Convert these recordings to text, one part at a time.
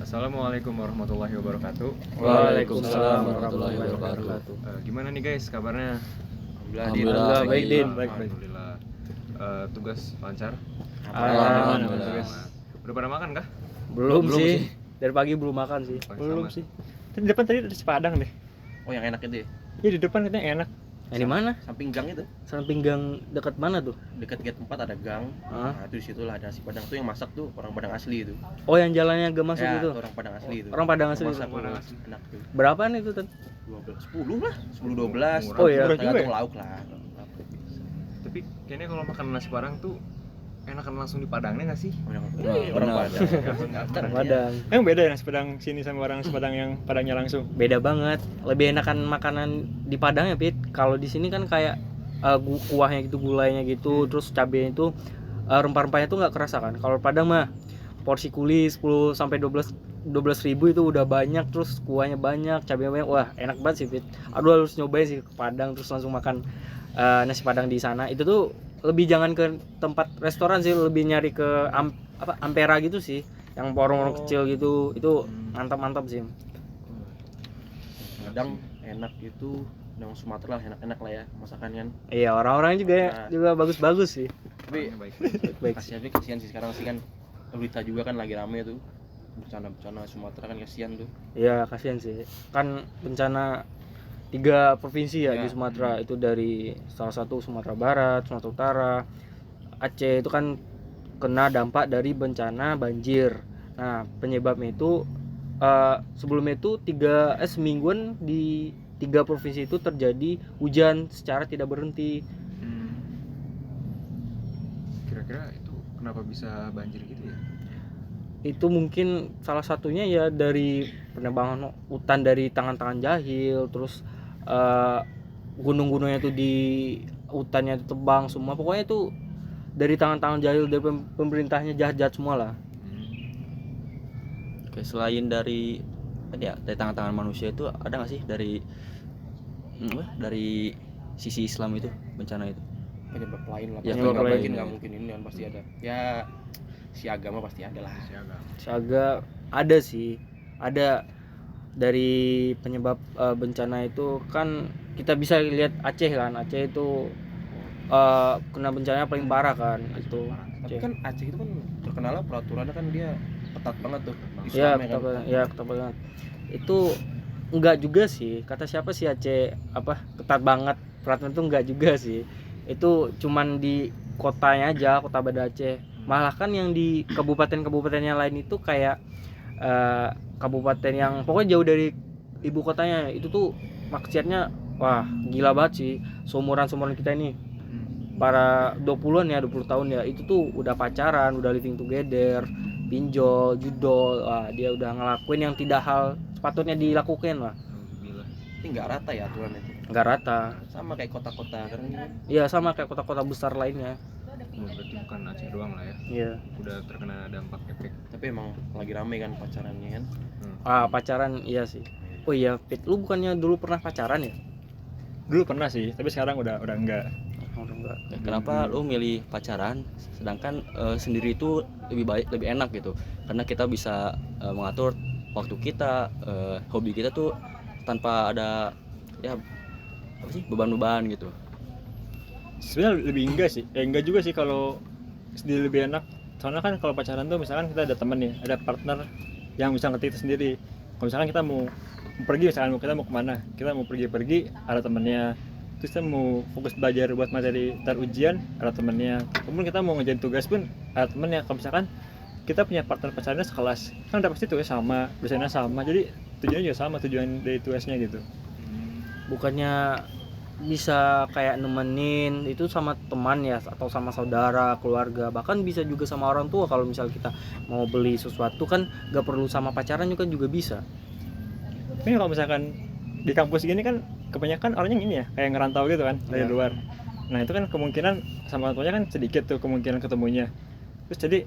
Assalamualaikum warahmatullahi wabarakatuh. Waalaikumsalam warahmatullahi wabarakatuh. Gimana nih guys kabarnya? Alhamdulillah, baik Din. Alhamdulillah. Tugas lancar? Alhamdulillah. Tugas. Udah pada makan kah? Belum sih. Dari pagi belum makan sih. Belum Sama. sih. Di depan tadi ada Padang deh. Oh yang enak itu ya? Ya di depan katanya enak. Di mana? Samping gang itu, Samping gang dekat mana tuh? dekat gate 4 ada gang. Hah? Nah, itu di situlah ada nasi Padang tuh yang masak tuh orang Padang asli itu. Oh, yang jalannya gak masuk Ya, itu. itu orang Padang asli itu. Orang Padang asli. Masak Padang tuh, asli. enak tuh. Berapaan itu tuh? 12, 10 lah, 10 12. Murah. Oh, iya. Tergantung Murah juga lauk lah. Tapi kayaknya kalau makan nasi Padang tuh enakan langsung di Padangnya nggak sih? Orang benar. Padang. Padang. Emang beda ya nasi Padang sini sama orang nasi Padang yang Padangnya langsung. Beda banget. Lebih enakan makanan di Padang ya, Pit. Kalau di sini kan kayak kuahnya gitu, gulainya gitu, terus cabenya itu rempah-rempahnya tuh nggak kerasa kan. Kalau Padang mah porsi kuli 10 sampai 12 ribu itu udah banyak, terus kuahnya banyak, cabenya banyak. Wah, enak banget sih, Pit. Aduh, harus nyobain sih ke Padang terus langsung makan nasi Padang di sana. Itu tuh lebih jangan ke tempat restoran sih, lebih nyari ke Ampera gitu sih, yang warung-warung kecil gitu. Itu mantap-mantap sih. Padang enak itu, yang Sumatera lah enak-enak lah ya masakan kan. Iya, orang-orang juga Nah. juga bagus-bagus sih. Tapi Baik. Baik. kasihan sih sekarang sih kan, berita juga kan lagi rame tuh. Bencana Sumatera kan kasihan tuh. Iya, kasihan sih. Kan bencana 3 provinsi ya Ya. di Sumatera, itu dari salah satu Sumatera Barat, Sumatera Utara, Aceh itu kan kena dampak dari bencana banjir. Nah, penyebabnya itu sebelumnya itu semingguan di 3 provinsi itu terjadi hujan secara tidak berhenti. Kira-kira itu kenapa bisa banjir gitu ya? Itu mungkin salah satunya ya dari penebangan hutan dari tangan-tangan jahil, terus gunung-gunungnya itu di hutannya itu tebang semua, pokoknya itu dari tangan-tangan jahil dari pemerintahnya jahat-jahat semua lah. Oke, selain dari tadi ya dari tangan-tangan manusia itu ada nggak sih dari dari sisi Islam itu bencana itu? Penyebab lain lah. Ya, Pasti penyebab nggak lain. mungkin, nggak mungkin ini kan pasti ada. Ya si agama pasti ada lah. Siaga. Saga ada sih, ada dari penyebab bencana itu kan kita bisa lihat Aceh kan, Aceh itu kena bencana paling parah kan itu. Tapi kan Aceh itu kan terkenal peraturannya kan dia ketat banget tuh. Ya, Islamnya kan. ketat banget. Itu enggak juga sih. Kata siapa sih Aceh ketat banget peraturan itu, enggak juga sih. Itu cuman di kotanya aja, Kota Banda Aceh. Malah kan yang di kabupaten-kabupaten yang lain itu kayak kabupaten yang pokoknya jauh dari ibu kotanya, itu tuh maksiatnya wah gila banget sih. Seumuran kita ini para 20-an ya, 20 tahun ya, itu tuh udah pacaran, udah living together, pinjol, judol, wah dia udah ngelakuin yang tidak hal sepatutnya dilakukan lah. Alhamdulillah. Tapi nggak rata ya aturan itu. Nggak rata. Sama kayak kota-kota kan. Iya, sama kayak kota-kota besar lainnya. Berarti bukan Aceh doang lah ya. Iya. Udah terkena dampak efek. Tapi emang lagi rame kan pacarannya kan. Pacaran iya sih. Oh iya, Pit, lu bukannya dulu pernah pacaran ya? Dulu pernah sih, tapi sekarang udah enggak. Oh, enggak. Ya, kenapa lu milih pacaran sedangkan sendiri itu lebih enak gitu? Karena kita bisa mengatur waktu kita, hobi kita tuh tanpa ada ya apa sih beban-beban gitu. Sebenarnya lebih enggak sih. Enggak juga sih kalau sendiri lebih enak. Soalnya kan kalau pacaran tuh misalkan kita ada teman nih, ada partner yang bisa ngerti kita sendiri. Kalau misalkan kita mau pergi, misalkan kita mau kemana, kita mau pergi ada temennya. Terus kita mau fokus belajar buat materi ujian, ada temennya. Kemudian kita mau ngerjain tugas pun ada temennya. Kalau misalkan kita punya partner pacarnya sekelas, kan udah pasti tuh sama, dosennya sama. Jadi tujuannya juga sama, tujuan dari tugasnya gitu. Bukannya bisa kayak nemenin itu sama teman ya, atau sama saudara, keluarga, bahkan bisa juga sama orang tua. Kalau misal kita mau beli sesuatu kan gak perlu sama pacaran juga bisa. Tapi kalau misalkan di kampus gini kan kebanyakan orangnya ini ya, kayak ngerantau gitu kan dari Iya. luar. Nah itu kan kemungkinan sama orang tuanya kan sedikit tuh kemungkinan ketemunya. Terus jadi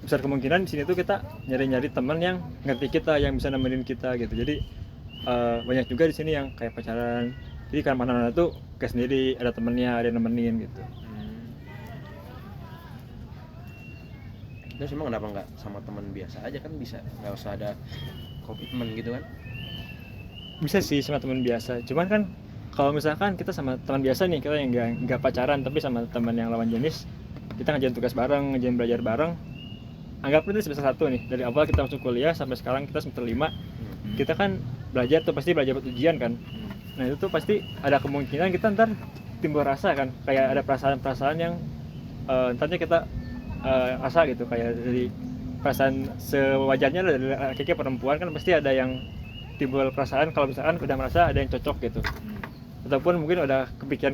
besar kemungkinan di sini tuh kita nyari-nyari teman yang ngerti kita, yang bisa nemenin kita gitu. Jadi banyak juga di sini yang kayak pacaran. Jadi kan mana-mana tuh kayak sendiri, ada temennya, ada yang nemenin gitu. Terus emang kenapa nggak sama teman biasa aja, kan bisa, nggak usah ada komitmen gitu kan? Bisa sih sama teman biasa, cuman kan kalau misalkan kita sama teman biasa nih, kita yang nggak pacaran tapi sama teman yang lawan jenis, kita ngerjain tugas bareng, ngerjain belajar bareng, anggap itu semester 1 nih, dari awal kita masuk kuliah sampai sekarang kita semester 5, kita kan belajar tuh pasti belajar buat ujian kan. Nah itu tuh pasti ada kemungkinan kita ntar timbul rasa kan, kayak ada perasaan-perasaan yang entarnya kita rasa gitu, kayak dari perasaan sewajarnya lah, dari laki-laki perempuan kan pasti ada yang timbul perasaan kalau misalkan udah merasa ada yang cocok gitu, ataupun mungkin udah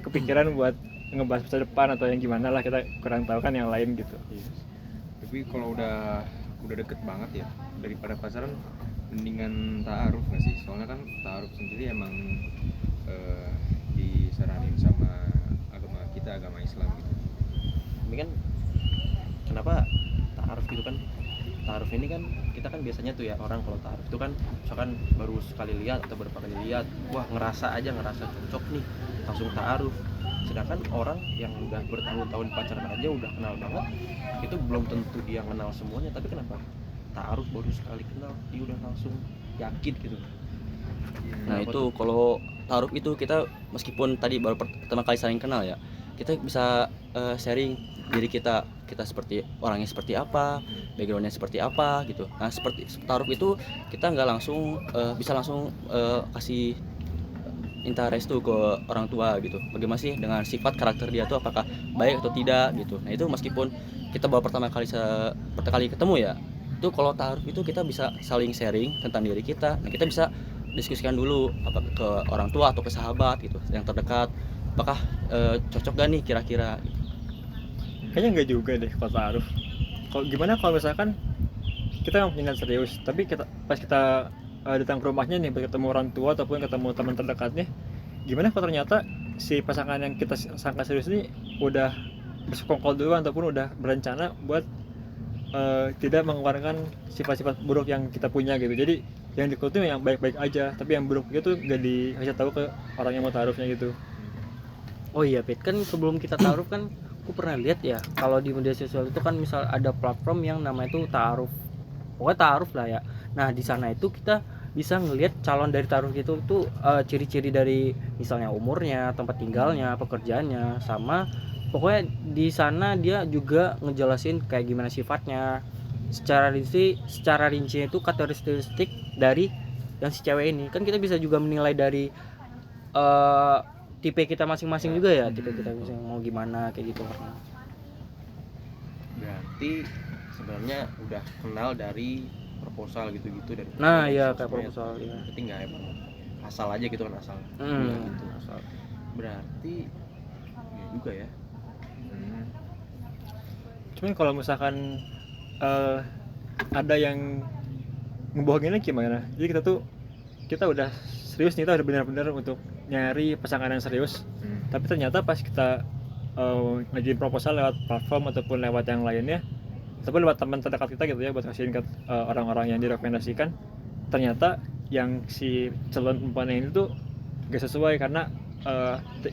kepikiran buat ngebahas masa depan atau yang gimana lah, kita kurang tahu kan yang lain gitu. Tapi kalau udah deket banget ya, daripada pacaran mendingan ta'aruf nggak sih? Soalnya kan ta'aruf sendiri emang disaranin sama agama kita, agama Islam gitu. Ini kan kenapa ta'aruf gitu kan? Ta'aruf ini kan kita kan biasanya tuh ya, orang kalau ta'aruf itu kan misalkan baru sekali lihat atau beberapa kali lihat, wah ngerasa cocok nih, langsung ta'aruf. Sedangkan orang yang udah bertahun-tahun pacaran aja udah kenal banget, itu belum tentu dia kenal semuanya. Tapi kenapa ta'aruf baru sekali kenal dia udah langsung yakin gitu? Nah itu kalau taruh itu kita meskipun tadi baru pertama kali saling kenal ya, kita bisa sharing diri kita seperti orangnya seperti apa, backgroundnya seperti apa gitu. Nah seperti taruh itu kita nggak langsung bisa langsung kasih minta restu ke orang tua gitu. Bagaimana sih dengan sifat karakter dia tuh, apakah baik atau tidak gitu. Nah itu meskipun kita baru pertama kali ketemu ya, itu kalau taruh itu kita bisa saling sharing tentang diri kita. Nah kita bisa diskusikan dulu apa ke orang tua atau ke sahabat gitu yang terdekat, apakah cocok gak nih kira-kira gitu. Kayaknya enggak juga deh kalau ta'aruf. Kalau gimana kalau misalkan kita yang punya serius, tapi pas kita datang ke rumahnya nih buat ketemu orang tua ataupun ketemu teman terdekatnya, gimana kalau ternyata si pasangan yang kita sangka serius ini udah bersekongkol duluan ataupun udah berencana buat tidak mengeluarkan sifat-sifat buruk yang kita punya gitu. Jadi yang diikuti yang baik-baik aja, tapi yang buruk itu gak dikasih tahu ke orang yang mau ta'arufnya gitu. Oh iya Pit, kan sebelum kita ta'aruf kan aku pernah lihat ya, kalau di media sosial itu kan misal ada platform yang namanya itu ta'aruf, pokoknya ta'aruf lah ya. Nah di sana itu kita bisa ngelihat calon dari ta'aruf itu tuh ciri-ciri dari misalnya umurnya, tempat tinggalnya, pekerjaannya, sama pokoknya di sana dia juga ngejelasin kayak gimana sifatnya secara rinci itu karakteristik dari yang si cewek ini. Kan kita bisa juga menilai dari tipe kita masing-masing juga ya, tipe kita masing mau gimana kayak gitu. Berarti sebenarnya udah kenal dari proposal gitu-gitu, dari Nah ya sosmed. kayak proposal ya. Berarti nggak emang asal aja gitu kan, asal gitu asal. Berarti ya juga ya. Cuman kalau misalkan ada yang ngebohongin lagi gimana? Jadi kita udah serius nih, kita udah benar-benar untuk nyari pasangan yang serius, tapi ternyata pas kita ngajuin proposal lewat platform ataupun lewat yang lainnya, ataupun lewat teman terdekat kita gitu ya, buat kasihin ke orang-orang yang direkomendasikan, ternyata yang si calon perempuan ini tuh gak sesuai karena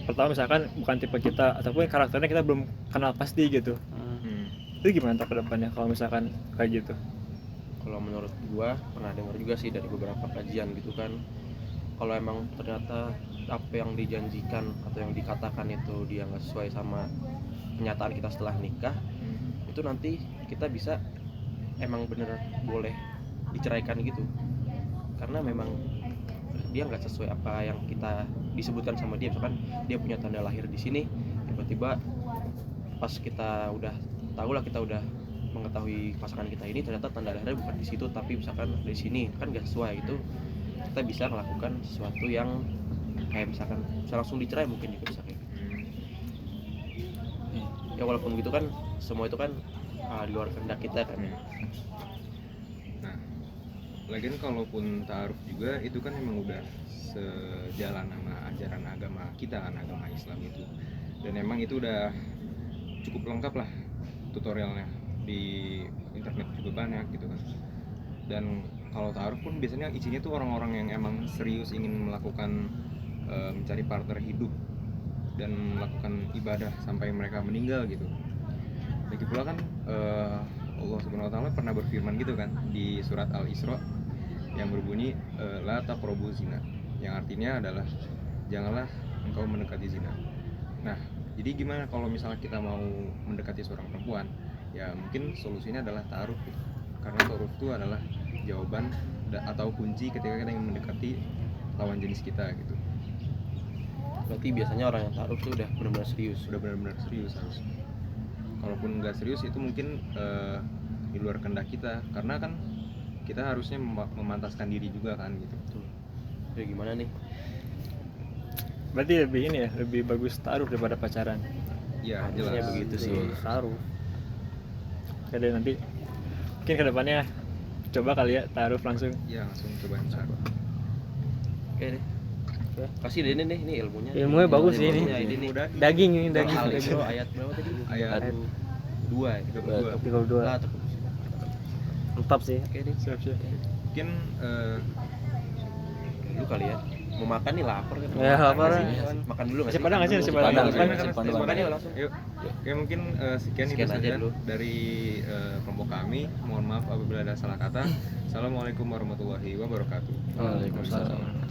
pertama misalkan bukan tipe kita ataupun karakternya kita belum kenal pasti gitu. Itu gimana ke depannya kalau misalkan kayak gitu? Kalau menurut gua pernah dengar juga sih dari beberapa kajian gitu kan, kalau emang ternyata apa yang dijanjikan atau yang dikatakan itu dia nggak sesuai sama kenyataan kita setelah nikah, itu nanti kita bisa emang bener boleh diceraikan gitu, karena memang dia nggak sesuai apa yang kita disebutkan sama dia. Misalkan dia punya tanda lahir di sini, tiba-tiba pas kita udah tahu lah, kita udah mengetahui pasangan kita ini ternyata tanda lahirnya bukan di situ tapi misalkan di sini, kan nggak sesuai gitu. Kita bisa melakukan sesuatu yang kayak misalkan bisa langsung dicerai, mungkin juga bisa kayak gitu. Ya walaupun gitu kan semua itu kan di luar kehendak kita kan. Nah, lagian kalaupun ta'aruf juga itu kan emang udah sejalan sama ajaran agama kita kan, agama Islam itu. Dan emang itu udah cukup lengkap lah tutorialnya, di internet juga banyak gitu kan. Dan kalau ta'aruf pun biasanya isinya tuh orang-orang yang emang serius ingin melakukan mencari partner hidup dan melakukan ibadah sampai mereka meninggal gitu. Lagi pula kan Allah Subhanahu wa taala pernah berfirman gitu kan di surat Al-Isra yang berbunyi la taqrabu zina, yang artinya adalah janganlah engkau mendekati zina. Nah, jadi gimana kalau misalnya kita mau mendekati seorang perempuan? Ya mungkin solusinya adalah ta'aruf gitu. Karena ta'aruf itu adalah jawaban atau kunci ketika kita ingin mendekati lawan jenis kita gitu. Berarti biasanya orang yang taruh tuh udah benar-benar serius. Sudah benar-benar serius harusnya. Kalaupun nggak serius itu mungkin di luar kehendak kita, karena kan kita harusnya memantaskan diri juga kan gitu. Tuh. Ya gimana nih? Berarti lebih ini ya, lebih bagus taruh daripada pacaran. Ya Harusnya jelas. begitu sih. Taruh. Oke deh, nanti mungkin kedepannya coba kali ya taruh langsung. Ya langsung cobain taruh. Oke deh. Oke. Kasih Dene nih, ini ilmunya. Ilmunya bagus sih ini. Ini nih. Daging ini Surah daging. Al-Isra ayat berapa tadi? Ayat 2 ya. 32. 32. Lah, tuh. Mantap sih. Oke deh. Siap-siap. Mungkin Dulu kali ya. Mau makan nih lapar kan. Ya, lapar. Makan dulu nggak Nasi sih? Padang nggak sih? Nasi Padang. Padang, Padang. nasi Padang. Makan yuk langsung. Yuk. Oke, mungkin sekian itu Sekian aja saja dulu. dari kelompok kami. Mohon maaf apabila ada salah kata. Assalamualaikum warahmatullahi wabarakatuh. Waalaikumsalam.